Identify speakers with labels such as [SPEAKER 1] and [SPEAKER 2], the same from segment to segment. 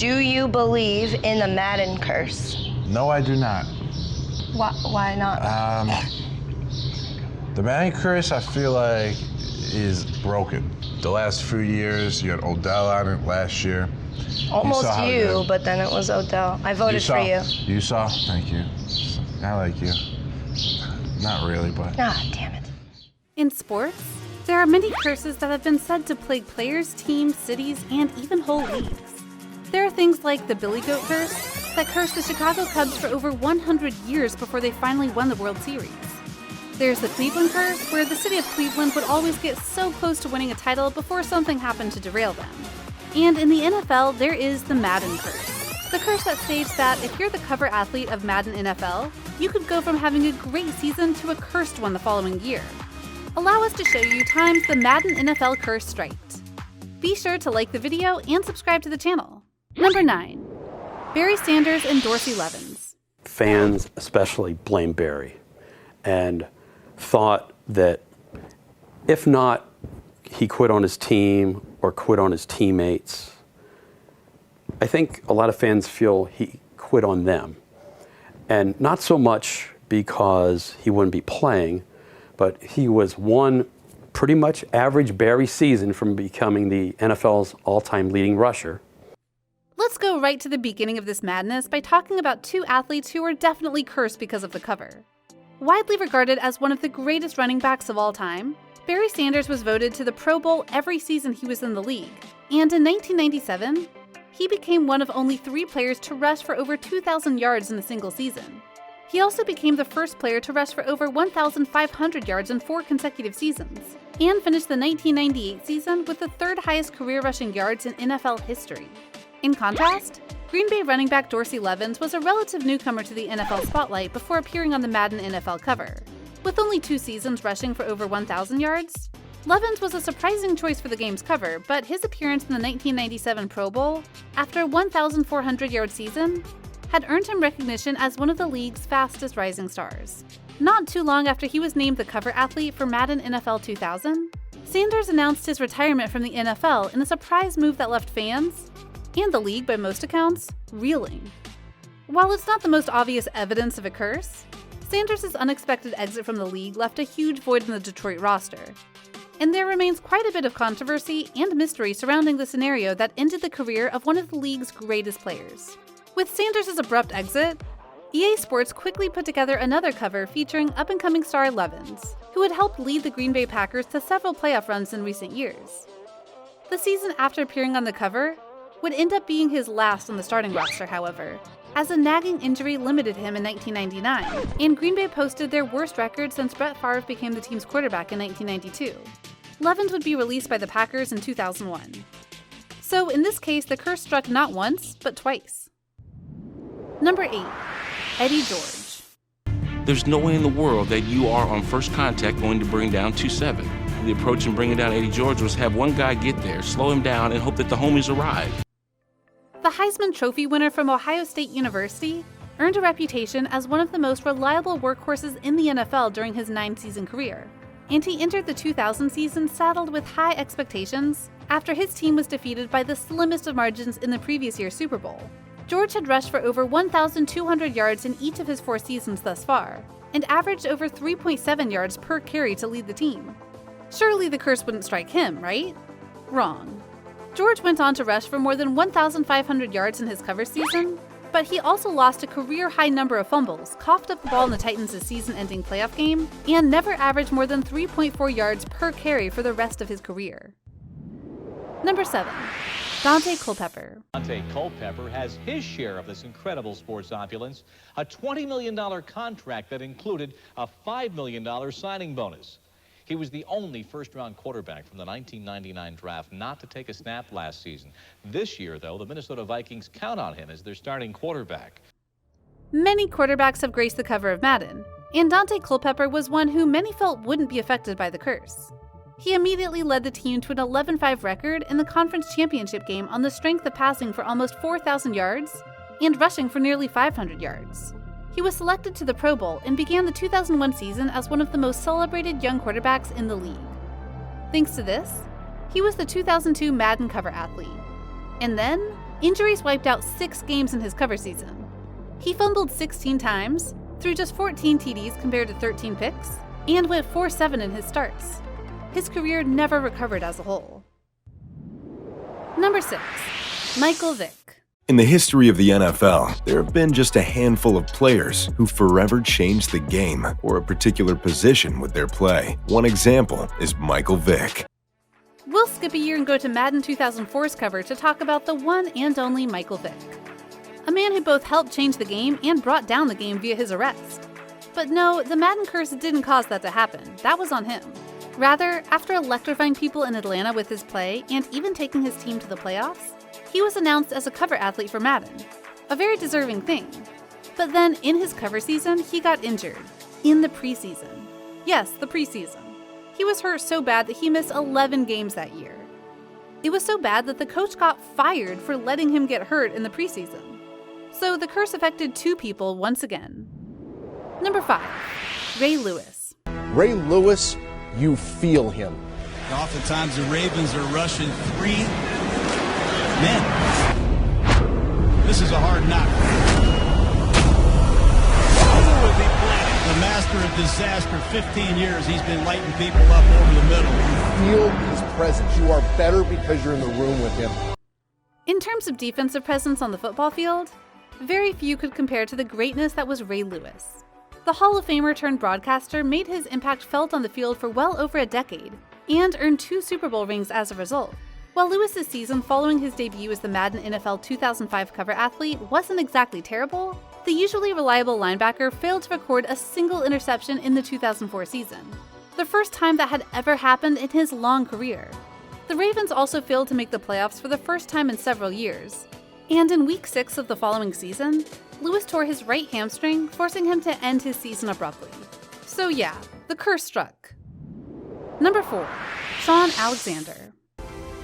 [SPEAKER 1] Do you believe in the Madden Curse?
[SPEAKER 2] No, I do not.
[SPEAKER 1] Why not?
[SPEAKER 2] The Madden Curse, I feel like, is broken. The last few years, you had Odell on it last year.
[SPEAKER 1] Almost you, but then it was Odell. I voted for you.
[SPEAKER 2] You saw? Thank you. I like you. Not really, but...
[SPEAKER 1] Ah, damn it.
[SPEAKER 3] In sports, there are many curses that have been said to plague players, teams, cities, and even whole leagues. There are things like the Billy Goat Curse that cursed the Chicago Cubs for over 100 years before they finally won the World Series. There's the Cleveland Curse, where the city of Cleveland would always get so close to winning a title before something happened to derail them. And in the NFL, there is the Madden Curse. The curse that states that if you're the cover athlete of Madden NFL, you could go from having a great season to a cursed one the following year. Allow us to show you times the Madden NFL Curse striked. Be sure to like the video and subscribe to the channel. Number 9. Barry Sanders and Dorsey Levens.
[SPEAKER 4] Fans especially blame Barry and thought that if not he quit on his team or quit on his teammates, I think a lot of fans feel he quit on them. And not so much because he wouldn't be playing, but he was one pretty much average Barry season from becoming the NFL's all-time leading rusher.
[SPEAKER 3] Let's go right to the beginning of this madness by talking about two athletes who were definitely cursed because of the cover. Widely regarded as one of the greatest running backs of all time, Barry Sanders was voted to the Pro Bowl every season he was in the league, and in 1997, he became one of only 3 players to rush for over 2,000 yards in a single season. He also became the first player to rush for over 1,500 yards in 4 consecutive seasons, and finished the 1998 season with the 3rd highest career rushing yards in NFL history. In contrast, Green Bay running back Dorsey Levens was a relative newcomer to the NFL spotlight before appearing on the Madden NFL cover. With only 2 seasons rushing for over 1,000 yards, Levens was a surprising choice for the game's cover, but his appearance in the 1997 Pro Bowl, after a 1,400-yard season, had earned him recognition as one of the league's fastest rising stars. Not too long after he was named the cover athlete for Madden NFL 2000, Sanders announced his retirement from the NFL in a surprise move that left fans, and the league by most accounts, reeling. While it's not the most obvious evidence of a curse, Sanders' unexpected exit from the league left a huge void in the Detroit roster. And there remains quite a bit of controversy and mystery surrounding the scenario that ended the career of one of the league's greatest players. With Sanders' abrupt exit, EA Sports quickly put together another cover featuring up-and-coming star Levens, who had helped lead the Green Bay Packers to several playoff runs in recent years. The season after appearing on the cover would end up being his last on the starting roster, however, as a nagging injury limited him in 1999, and Green Bay posted their worst record since Brett Favre became the team's quarterback in 1992. Levens would be released by the Packers in 2001. So in this case, the curse struck not once, but twice. Number 8. Eddie George.
[SPEAKER 5] There's no way in the world that you are on first contact going to bring down 2-7. The approach in bringing down Eddie George was have one guy get there, slow him down, and hope that the homies arrive.
[SPEAKER 3] The Heisman Trophy winner from Ohio State University earned a reputation as one of the most reliable workhorses in the NFL during his 9-season career, and he entered the 2000 season saddled with high expectations after his team was defeated by the slimmest of margins in the previous year's Super Bowl. George had rushed for over 1,200 yards in each of his 4 seasons thus far, and averaged over 3.7 yards per carry to lead the team. Surely the curse wouldn't strike him, right? Wrong. George went on to rush for more than 1,500 yards in his cover season, but he also lost a career-high number of fumbles, coughed up the ball in the Titans' season-ending playoff game, and never averaged more than 3.4 yards per carry for the rest of his career. Number 7. Dante Culpepper.
[SPEAKER 6] Dante Culpepper has his share of this incredible sports opulence, a $20 million contract that included a $5 million signing bonus. He was the only first-round quarterback from the 1999 draft not to take a snap last season. This year, though, the Minnesota Vikings count on him as their starting quarterback.
[SPEAKER 3] Many quarterbacks have graced the cover of Madden, and Dante Culpepper was one who many felt wouldn't be affected by the curse. He immediately led the team to an 11-5 record in the conference championship game on the strength of passing for almost 4,000 yards and rushing for nearly 500 yards. He was selected to the Pro Bowl and began the 2001 season as one of the most celebrated young quarterbacks in the league. Thanks to this, he was the 2002 Madden cover athlete. And then, Injuries wiped out 6 games in his cover season. He fumbled 16 times, threw just 14 TDs compared to 13 picks, and went 4-7 in his starts. His career never recovered as a whole. Number 6. Michael Vick.
[SPEAKER 7] In the history of the NFL, there have been just a handful of players who forever changed the game or a particular position with their play. One example is Michael Vick.
[SPEAKER 3] We'll skip a year and go to Madden 2004's cover to talk about the one and only Michael Vick. A man who both helped change the game and brought down the game via his arrest. But no, the Madden Curse didn't cause that to happen. That was on him. Rather, after electrifying people in Atlanta with his play and even taking his team to the playoffs, he was announced as a cover athlete for Madden. A very deserving thing. But then, in his cover season, he got injured. In the preseason. Yes, the preseason. He was hurt so bad that he missed 11 games that year. It was so bad that the coach got fired for letting him get hurt in the preseason. So the curse affected 2 people once again. Number 5. Ray Lewis.
[SPEAKER 8] Ray Lewis, you feel him.
[SPEAKER 9] Oftentimes the Ravens are rushing 3 men. This is a hard knock. The master of disaster, 15 years he's been lighting people up over the middle.
[SPEAKER 8] Feel his presence. You are better because you're in the room with him.
[SPEAKER 3] In terms of defensive presence on the football field, very few could compare to the greatness that was Ray Lewis. The Hall of Famer turned broadcaster made his impact felt on the field for well over a decade, and earned 2 Super Bowl rings as a result. While Lewis's season following his debut as the Madden NFL 2005 cover athlete wasn't exactly terrible, the usually reliable linebacker failed to record a single interception in the 2004 season, the first time that had ever happened in his long career. The Ravens also failed to make the playoffs for the first time in several years, and in Week 6 of the following season, Lewis tore his right hamstring, forcing him to end his season abruptly. So yeah, the curse struck. Number 4. Shaun Alexander.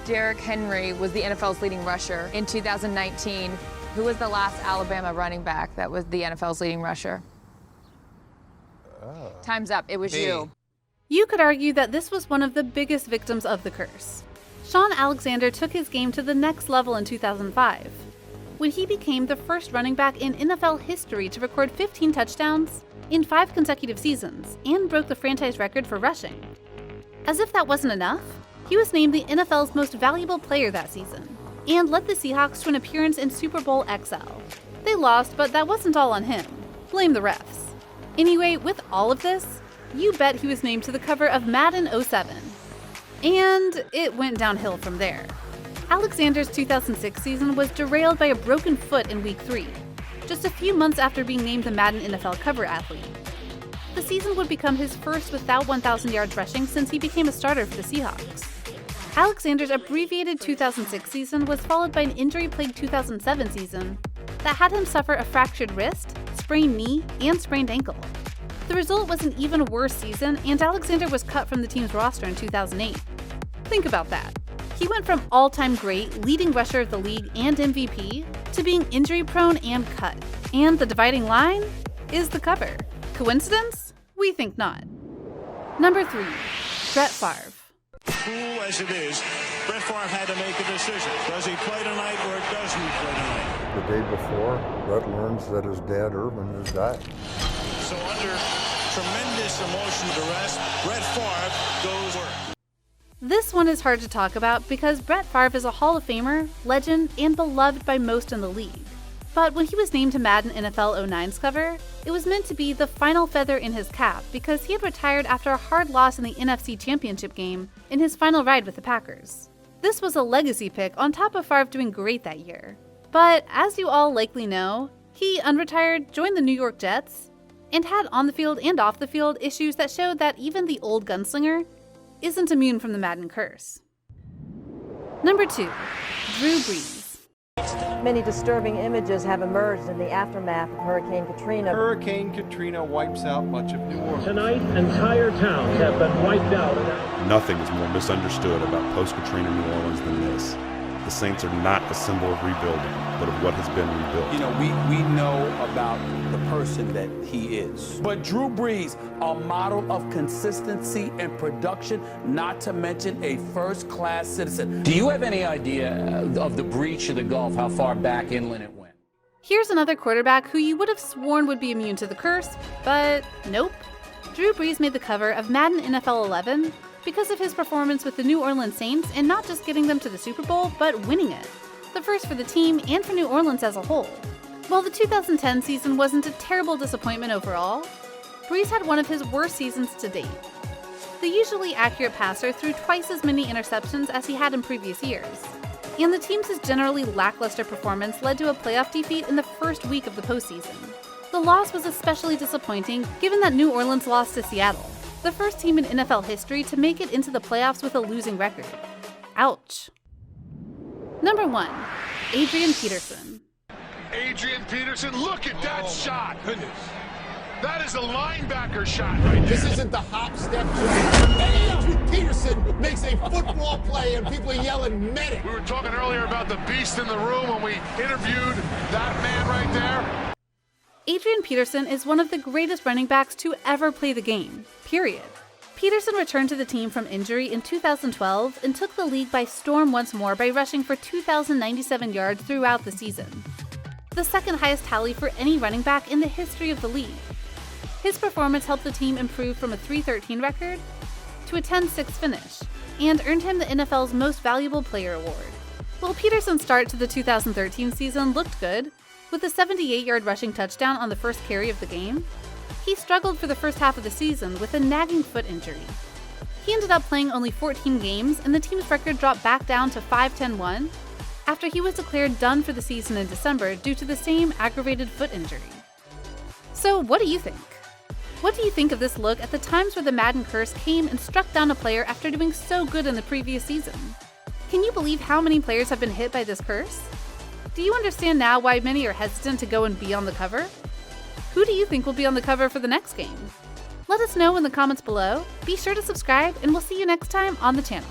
[SPEAKER 10] Derrick Henry was the NFL's leading rusher in 2019. Who was the last Alabama running back that was the NFL's leading rusher? Time's up. It was you.
[SPEAKER 3] You could argue that this was one of the biggest victims of the curse. Shaun Alexander took his game to the next level in 2005, when he became the first running back in NFL history to record 15 touchdowns in 5 consecutive seasons and broke the franchise record for rushing. As if that wasn't enough, he was named the NFL's most valuable player that season and led the Seahawks to an appearance in Super Bowl XL. They lost, but that wasn't all on him. Blame the refs. Anyway, with all of this, you bet he was named to the cover of Madden 07. And it went downhill from there. Alexander's 2006 season was derailed by a broken foot in Week 3, just a few months after being named the Madden NFL cover athlete. The season would become his first without 1,000 yards rushing since he became a starter for the Seahawks. Alexander's abbreviated 2006 season was followed by an injury-plagued 2007 season that had him suffer a fractured wrist, sprained knee, and sprained ankle. The result was an even worse season, and Alexander was cut from the team's roster in 2008. Think about that. He went from all-time great, leading rusher of the league and MVP, to being injury-prone and cut. And the dividing line is the cover. Coincidence? We think not. Number 3. Brett Favre.
[SPEAKER 11] Cool as it is, Brett Favre had to make a decision. Does he play tonight or doesn't he play tonight?
[SPEAKER 12] The day before, Brett learns that his dad, Irvin, has died.
[SPEAKER 11] So under tremendous emotion duress, Brett Favre goes work.
[SPEAKER 3] This one is hard to talk about because Brett Favre is a Hall of Famer, legend, and beloved by most in the league. But when he was named to Madden NFL 09's cover, it was meant to be the final feather in his cap because he had retired after a hard loss in the NFC Championship game in his final ride with the Packers. This was a legacy pick on top of Favre doing great that year. But as you all likely know, he unretired, joined the New York Jets, and had on the field and off the field issues that showed that even the old gunslinger isn't immune from the Madden Curse. Number 2. Drew Brees.
[SPEAKER 13] Many disturbing images have emerged in the aftermath of Hurricane Katrina.
[SPEAKER 14] Hurricane Katrina wipes out much of New Orleans.
[SPEAKER 15] Tonight, entire towns have been wiped out.
[SPEAKER 16] Nothing is more misunderstood about post-Katrina New Orleans than this. the Saints are not a symbol of rebuilding, but of what has been rebuilt.
[SPEAKER 17] You know, we know about the person that he is. But Drew Brees, a model of consistency and production, not to mention a first-class citizen.
[SPEAKER 18] Do you have any idea of the breach of the Gulf, how far back inland it went?
[SPEAKER 3] Here's another quarterback who you would have sworn would be immune to the curse, but nope. Drew Brees made the cover of Madden NFL 11 because of his performance with the New Orleans Saints and not just getting them to the Super Bowl, but winning it. The first for the team and for New Orleans as a whole. While the 2010 season wasn't a terrible disappointment overall, Brees had one of his worst seasons to date. The usually accurate passer threw twice as many interceptions as he had in previous years. And the team's generally lackluster performance led to a playoff defeat in the first week of the postseason. The loss was especially disappointing given that New Orleans lost to Seattle, the first team in NFL history to make it into the playoffs with a losing record. Ouch. Number 1. Adrian Peterson.
[SPEAKER 19] Adrian Peterson, look at that shot! Goodness. That is a linebacker shot right there.
[SPEAKER 8] This isn't the hop step jump. Adrian Peterson makes a football play and people are yelling medic.
[SPEAKER 19] We were talking earlier about the beast in the room when we interviewed that man right there.
[SPEAKER 3] Adrian Peterson is one of the greatest running backs to ever play the game, period. Peterson returned to the team from injury in 2012 and took the league by storm once more by rushing for 2,097 yards throughout the season, the second highest tally for any running back in the history of the league. His performance helped the team improve from a 3-13 record to a 10-6 finish, and earned him the NFL's Most Valuable Player award. While Peterson's start to the 2013 season looked good, with a 78-yard rushing touchdown on the first carry of the game, he struggled for the first half of the season with a nagging foot injury. He ended up playing only 14 games, and the team's record dropped back down to 5-10-1 after he was declared done for the season in December due to the same aggravated foot injury. So what do you think? What do you think of this look at the times where the Madden Curse came and struck down a player after doing so good in the previous season? Can you believe how many players have been hit by this curse? Do you understand now why many are hesitant to go and be on the cover? Who do you think will be on the cover for the next game? Let us know in the comments below. Be sure to subscribe, and we'll see you next time on the channel.